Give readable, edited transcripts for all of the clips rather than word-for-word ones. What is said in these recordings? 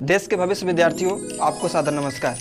देश के भविष्य विद्यार्थियों, आपको सादर नमस्कार।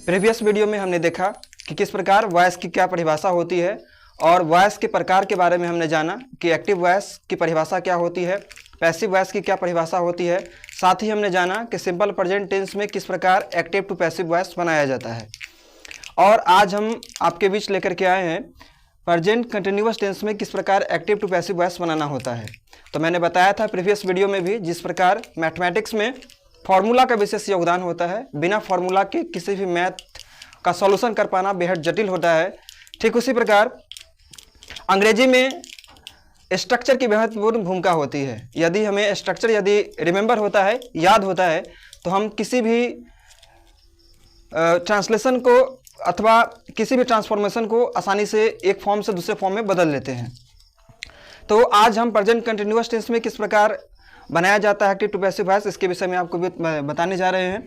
प्रीवियस वीडियो में हमने देखा कि किस प्रकार वॉइस की क्या परिभाषा होती है और वॉइस के प्रकार के बारे में हमने जाना कि एक्टिव वॉइस की परिभाषा क्या होती है, पैसिव वॉइस की क्या परिभाषा होती है। साथ ही हमने जाना कि सिंपल प्रेजेंट टेंस में किस प्रकार एक्टिव टू पैसिव वॉइस बनाया जाता है। और आज हम आपके बीच लेकर के आए हैं प्रेजेंट कंटिन्यूअस टेंस में किस प्रकार एक्टिव टू पैसिव वॉइस बनाना होता है। तो मैंने बताया था प्रीवियस वीडियो में भी, जिस प्रकार मैथमेटिक्स में फार्मूला का विशेष योगदान होता है, बिना फार्मूला के किसी भी मैथ का सॉल्यूशन कर पाना बेहद जटिल होता है, ठीक उसी प्रकार अंग्रेजी में स्ट्रक्चर की महत्वपूर्ण भूमिका होती है। यदि हमें स्ट्रक्चर रिमेंबर होता है, याद होता है, तो हम किसी भी ट्रांसलेशन को अथवा किसी भी ट्रांसफॉर्मेशन को आसानी से एक फॉर्म से दूसरे फॉर्म में बदल लेते हैं। तो आज हम प्रेजेंट कंटिन्यूअस टेंस में किस प्रकार बनाया जाता है एक्टिव टू पैसिव वॉइस, इसके विषय में आपको बताने जा रहे हैं।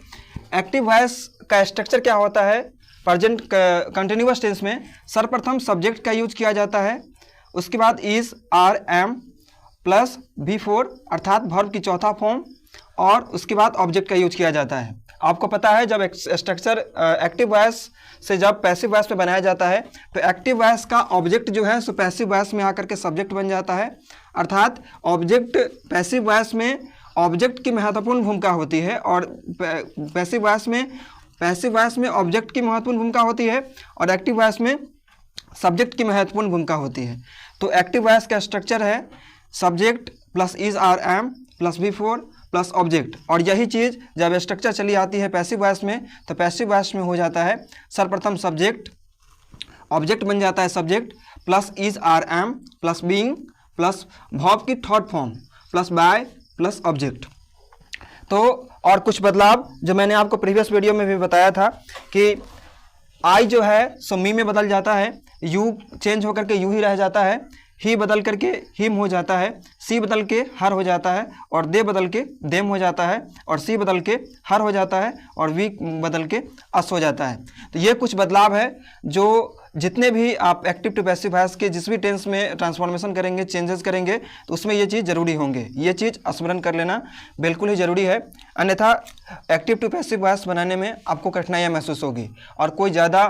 एक्टिव वॉइस का स्ट्रक्चर क्या होता है प्रेजेंट कंटिन्यूअस टेंस में? सर्वप्रथम सब्जेक्ट का यूज किया जाता है, उसके बाद is, are, am plus V4 अर्थात वर्ब की चौथा फॉर्म, और उसके बाद ऑब्जेक्ट का यूज किया जाता है। आपको पता है जब स्ट्रक्चर एक्टिव वॉइस से जब पैसिव वॉइस में बनाया जाता है तो एक्टिव वॉइस का ऑब्जेक्ट जो है सो पैसिव वॉइस में आकर के सब्जेक्ट बन जाता है। अर्थात ऑब्जेक्ट पैसिव वॉइस में ऑब्जेक्ट की महत्वपूर्ण भूमिका होती है और पैसिव वॉइस में ऑब्जेक्ट की महत्वपूर्ण भूमिका होती है और एक्टिव वॉइस में सब्जेक्ट की महत्वपूर्ण भूमिका होती है। तो एक्टिव वॉइस का स्ट्रक्चर है subject plus is, are, am plus V4 plus object, और यही चीज़ जब स्ट्रक्चर चली आती है पैसिव वॉइस में तो पैसिव वॉइस में हो जाता है सर्वप्रथम सब्जेक्ट, ऑब्जेक्ट बन जाता है subject plus is, are, am plus being plus verb की third form plus by plus object. तो और कुछ बदलाव जो मैंने आपको प्रीवियस वीडियो में भी बताया था कि आई जो है सो मी में बदल जाता है, यू चेंज होकर के यू ही रह जाता है, ही बदल करके हिम हो जाता है, सी बदल के हर हो जाता है, और दे बदल के देम हो जाता है, और सी बदल के हर हो जाता है, और वी बदल के अस हो जाता है। तो ये कुछ बदलाव है जो जितने भी आप एक्टिव टू पैसिव वॉइस के जिस भी टेंस में ट्रांसफॉर्मेशन करेंगे, चेंजेस करेंगे, तो उसमें ये चीज़ जरूरी होंगे। ये चीज़ स्मरण कर लेना बिल्कुल ही ज़रूरी है, अन्यथा एक्टिव टू पैसिव वॉइस बनाने में आपको कठिनाइयाँ महसूस होगी और कोई ज़्यादा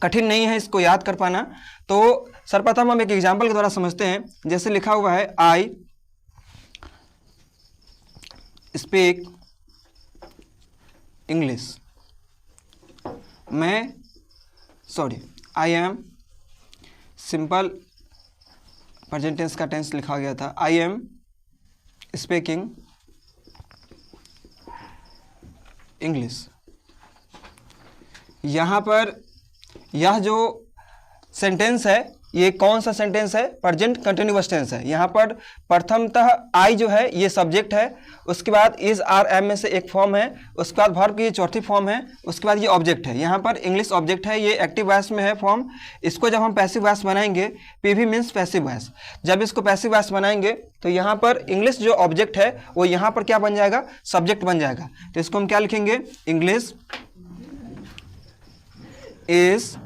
कठिन नहीं है इसको याद कर पाना। तो सर्वप्रथम हम एक एग्जाम्पल के द्वारा समझते हैं। जैसे लिखा हुआ है I speak English, I am simple present tense का टेंस लिखा गया था, आई एम स्पीकिंग इंग्लिश। यहाँ पर यह जो सेंटेंस है ये कौन सा सेंटेंस है? प्रेजेंट कंटिन्यूअस टेंस है। यहाँ पर प्रथमतः आई जो है ये सब्जेक्ट है, उसके बाद इज, आर, एम में से एक फॉर्म है, उसके बाद वर्ब की चौथी फॉर्म है, उसके बाद ये ऑब्जेक्ट है। यहाँ पर इंग्लिश ऑब्जेक्ट है, ये एक्टिव वॉइस में है फॉर्म। इसको जब हम पैसिव वॉइस बनाएंगे, पीवी मीन्स पैसिव वॉइस, जब इसको पैसिव वॉइस बनाएंगे तो यहाँ पर इंग्लिश जो ऑब्जेक्ट है वो यहाँ पर क्या बन जाएगा? सब्जेक्ट बन जाएगा। तो इसको हम क्या लिखेंगे? English is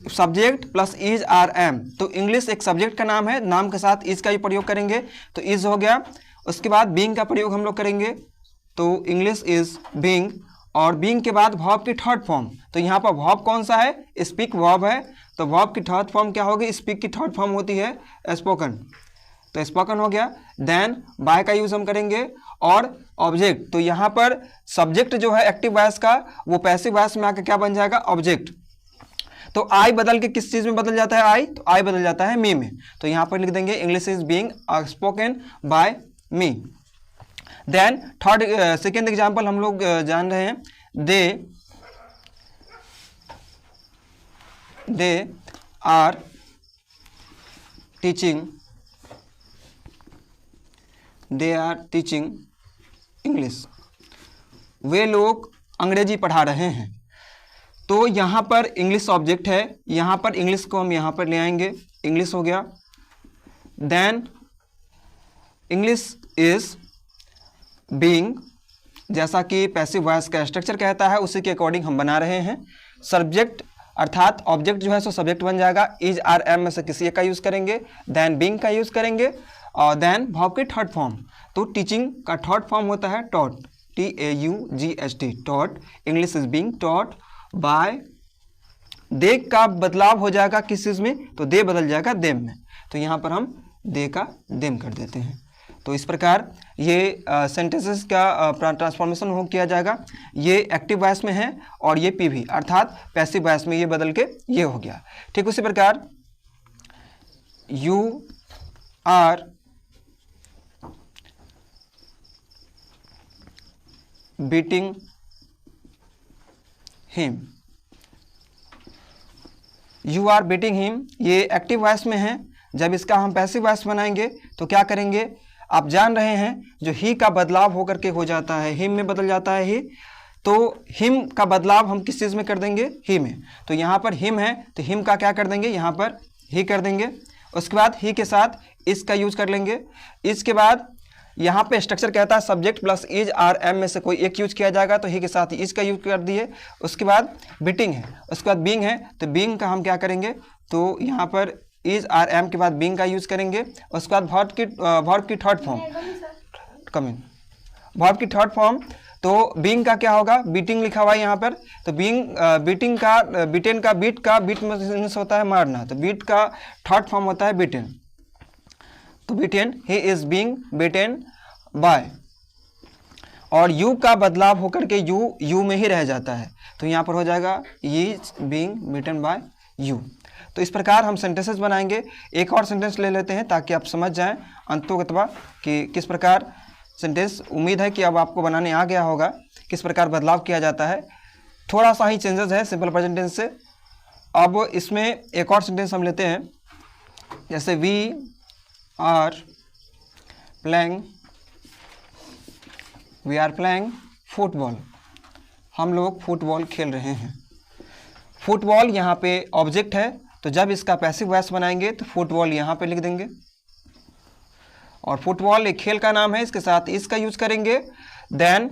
subject plus is, are, am. तो इंग्लिश एक सब्जेक्ट का नाम है, नाम के साथ इज का ही प्रयोग करेंगे तो इज हो गया। उसके बाद बीइंग का प्रयोग हम लोग करेंगे तो इंग्लिश इज बीइंग, और बीइंग के बाद वर्ब की थर्ड फॉर्म। तो यहाँ पर वर्ब कौन सा है? स्पीक वर्ब है, तो वर्ब की थर्ड फॉर्म क्या होगी? स्पीक की थर्ड फॉर्म होती है स्पोकन, तो स्पोकन हो गया। देन बाय का यूज हम करेंगे और ऑब्जेक्ट, तो यहाँ पर सब्जेक्ट जो है एक्टिव वॉइस का वो पैसिव वॉइस में आकर क्या बन जाएगा? ऑब्जेक्ट। तो आई बदल के किस चीज में बदल जाता है? आई, तो आई बदल जाता है मी में, तो यहाँ पर लिख देंगे English is being spoken by me. Then third second example हम लोग जान रहे हैं, दे आर टीचिंग इंग्लिश, वे लोग अंग्रेजी पढ़ा रहे हैं। तो यहाँ पर इंग्लिश ऑब्जेक्ट है, यहाँ पर इंग्लिश को हम यहाँ पर ले आएंगे, इंग्लिश हो गया। देन इंग्लिश इज बीइंग, जैसा कि पैसिव वॉइस का स्ट्रक्चर कहता है उसी के अकॉर्डिंग हम बना रहे हैं। सब्जेक्ट अर्थात ऑब्जेक्ट जो है सो सब्जेक्ट बन जाएगा, इज, आर, एम में से किसी एक का यूज़ करेंगे, देन बीइंग का यूज़ करेंगे, और देन वर्ब की थर्ड फॉर्म। तो टीचिंग का थर्ड फॉर्म होता है taught, TAUGHT, taught, English is being taught by. They का बदलाव हो जाएगा किस चीज़ में, तो दे बदल जाएगा देम में, तो यहाँ पर हम दे का देम कर देते हैं। तो इस प्रकार ये सेंटेंसेस का ट्रांसफॉर्मेशन हो किया जाएगा। ये एक्टिव वॉइस में है और ये पीवी अर्थात पैसिव वॉइस में ये बदल के ये हो गया। ठीक उसी प्रकार you are beating him, you are beating him, ये एक्टिव वॉइस में है। जब इसका हम पैसिव वॉइस बनाएंगे तो क्या करेंगे, आप जान रहे हैं जो ही का बदलाव होकर के हो जाता है, हिम में बदल जाता है ही, तो हिम का बदलाव हम किस चीज़ में कर देंगे, ही में। तो यहाँ पर हिम है तो हिम का क्या कर देंगे, यहाँ पर ही कर देंगे। उसके बाद ही के साथ इस का यूज कर लेंगे। इसके बाद यहाँ पे स्ट्रक्चर कहता है subject plus is are am में से कोई एक यूज किया जाएगा, तो ही के साथ इज का यूज कर दिए। उसके बाद बीटिंग है, उसके बाद बीइंग है, तो बीइंग का हम क्या करेंगे, तो यहाँ पर इज आर एम के बाद बीइंग का यूज करेंगे। उसके बाद वर्ब की थर्ड फॉर्म, वर्ब की थर्ड फॉर्म, तो बीइंग का क्या होगा, बीटिंग लिखा हुआ है यहाँ पर, तो बीइंग बीटिंग का बीटेन का बीट मीन्स होता है मारना, तो बीट का थर्ड फॉर्म होता है बीटेन, तो beaten, he is being beaten by. और यू का बदलाव होकर के यू में ही रह जाता है, तो यहाँ पर हो जाएगा is being beaten by you. तो इस प्रकार हम सेंटेंसेस बनाएंगे। एक और सेंटेंस ले लेते हैं ताकि आप समझ जाएं अंतोगत्वा कि किस प्रकार सेंटेंस, उम्मीद है कि अब आपको बनाने आ गया होगा किस प्रकार बदलाव किया जाता है। थोड़ा सा ही चेंजेस है सिंपल प्रेजेंट टेंस से। अब इसमें एक और सेंटेंस हम लेते हैं, जैसे वी आर प्लेइंग फुटबॉल, हम लोग फुटबॉल खेल रहे हैं। फुटबॉल यहाँ पे ऑब्जेक्ट है, तो जब इसका पैसिव वॉइस बनाएंगे तो फुटबॉल यहाँ पे लिख देंगे। और फुटबॉल एक खेल का नाम है, इसके साथ इसका यूज करेंगे। देन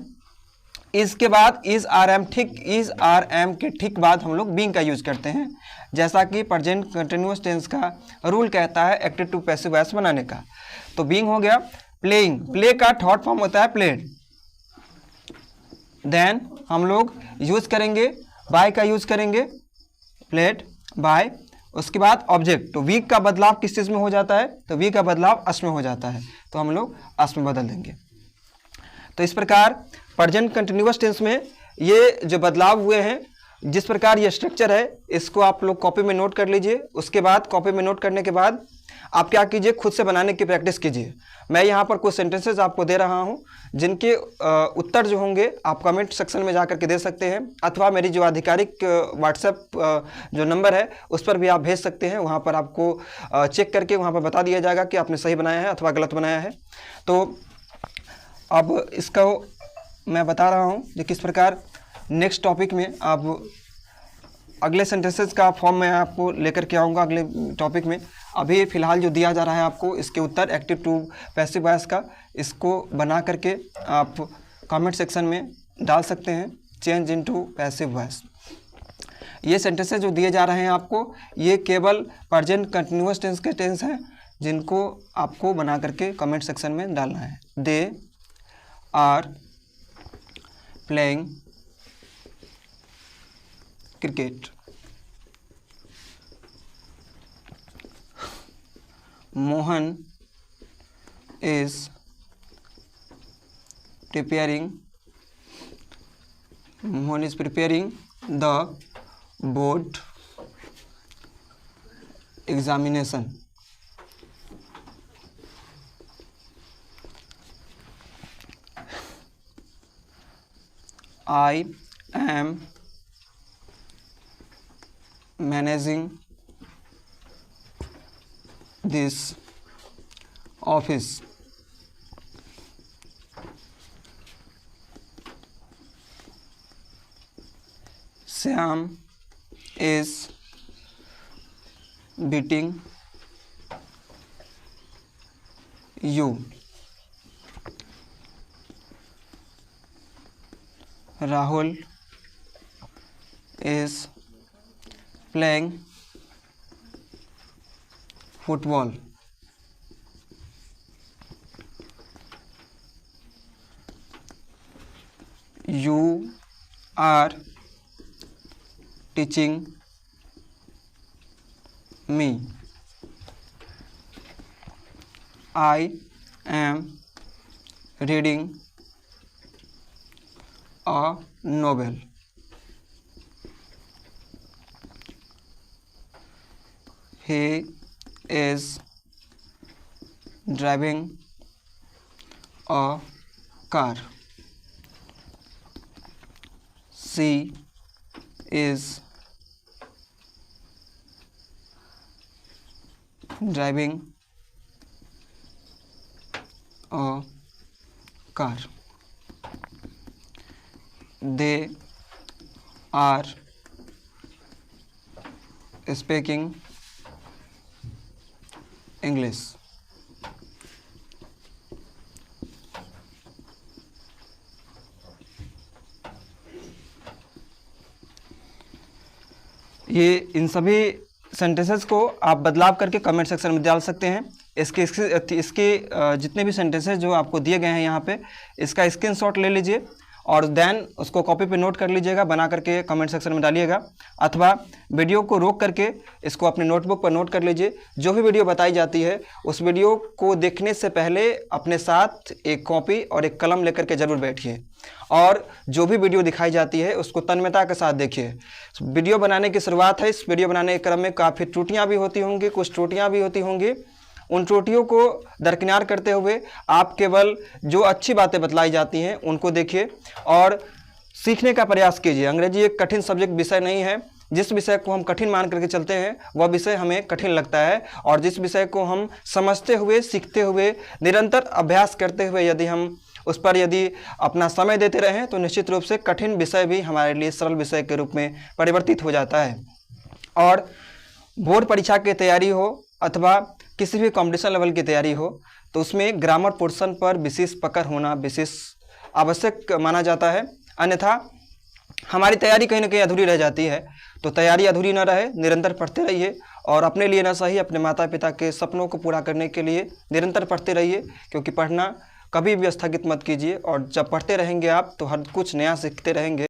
इसके बाद इज आर एम, ठीक इज आर एम के ठीक बाद हम लोग बीइंग का यूज करते हैं, जैसा कि प्रेजेंट कंटिन्यूअस टेंस का रूल कहता है एक्टिव टू पैसिव वॉइस बनाने का। तो बीइंग हो गया। प्लेइंग, प्ले का थर्ड फॉर्म होता है प्लेड। देन हम लोग यूज करेंगे बाय का यूज करेंगे, प्लेड बाय। उसके बाद ऑब्जेक्ट, तो वी का बदलाव किस चीज़ में हो जाता है, तो वी का बदलाव अस में हो जाता है, तो हम लोग अस में बदल देंगे। तो इस प्रकार प्रेजेंट कंटिन्यूअस टेंस में ये जो बदलाव हुए हैं, जिस प्रकार ये स्ट्रक्चर है, इसको आप लोग कॉपी में नोट कर लीजिए। उसके बाद कॉपी में नोट करने के बाद आप क्या कीजिए, खुद से बनाने की प्रैक्टिस कीजिए। मैं यहाँ पर कुछ सेंटेंसेस आपको दे रहा हूँ, जिनके उत्तर जो होंगे आप कमेंट सेक्शन में जा कर के दे सकते हैं, अथवा मेरी जो आधिकारिक व्हाट्सएप जो नंबर है उस पर भी आप भेज सकते हैं। वहाँ पर आपको चेक करके वहाँ पर बता दिया जाएगा कि आपने सही बनाया है अथवा गलत बनाया है। तो अब इसको मैं बता रहा हूँ कि किस प्रकार नेक्स्ट टॉपिक में आप अगले सेंटेंसेस का फॉर्म मैं आपको लेकर के आऊँगा अगले टॉपिक में। अभी फ़िलहाल जो दिया जा रहा है आपको, इसके उत्तर एक्टिव टू पैसिव वॉइस का, इसको बना करके आप कमेंट सेक्शन में डाल सकते हैं, चेंज इनटू पैसिव वॉइस। ये सेंटेंसेस जो दिए जा रहे हैं आपको, ये केवल प्रेजेंट कंटिन्यूअस टेंस के टेंस हैं, जिनको आपको बना करके कमेंट सेक्शन में डालना है। They are playing cricket, Mohan is preparing the board examination. I am managing this office. Sam is beating you. Rahul is playing football. You are teaching me. I am reading a novel. He is driving a car. She is driving a car. They are speaking English. ये इन सभी sentences को आप बदलाव करके comment section में डाल सकते हैं। इसके जितने भी सेंटेंसेस जो आपको दिए गए हैं यहाँ पे, इसका स्क्रीनशॉट ले लीजिए और देन उसको कॉपी पे नोट कर लीजिएगा, बना करके कमेंट सेक्शन में डालिएगा, अथवा वीडियो को रोक करके इसको अपने नोटबुक पर नोट कर लीजिए। जो भी वीडियो बताई जाती है उस वीडियो को देखने से पहले अपने साथ एक कॉपी और एक कलम लेकर के ज़रूर बैठिए और जो भी वीडियो दिखाई जाती है उसको तन्मयता के साथ देखिए। वीडियो बनाने की शुरुआत है, इस वीडियो बनाने के क्रम में काफ़ी त्रुटियाँ भी होती होंगी, कुछ त्रुटियाँ भी होती होंगी। उन त्रुटियों को दरकिनार करते हुए आप केवल जो अच्छी बातें बतलाई जाती हैं उनको देखिए और सीखने का प्रयास कीजिए। अंग्रेजी एक कठिन सब्जेक्ट विषय नहीं है। जिस विषय को हम कठिन मान करके चलते हैं वह विषय हमें कठिन लगता है, और जिस विषय को हम समझते हुए, सीखते हुए, निरंतर अभ्यास करते हुए यदि हम उस पर अपना समय देते रहें तो निश्चित रूप से कठिन विषय भी हमारे लिए सरल विषय के रूप में परिवर्तित हो जाता है। और बोर्ड परीक्षा की तैयारी हो अथवा किसी भी कंपटीशन लेवल की तैयारी हो तो उसमें ग्रामर पोर्शन पर विशेष पकड़ होना विशेष आवश्यक माना जाता है, अन्यथा हमारी तैयारी कहीं ना कहीं अधूरी रह जाती है। तो तैयारी अधूरी न रहे, निरंतर पढ़ते रहिए और अपने लिए न सही अपने माता पिता के सपनों को पूरा करने के लिए निरंतर पढ़ते रहिए, क्योंकि पढ़ना कभी भी स्थगित मत कीजिए और जब पढ़ते रहेंगे आप तो हर कुछ नया सीखते रहेंगे।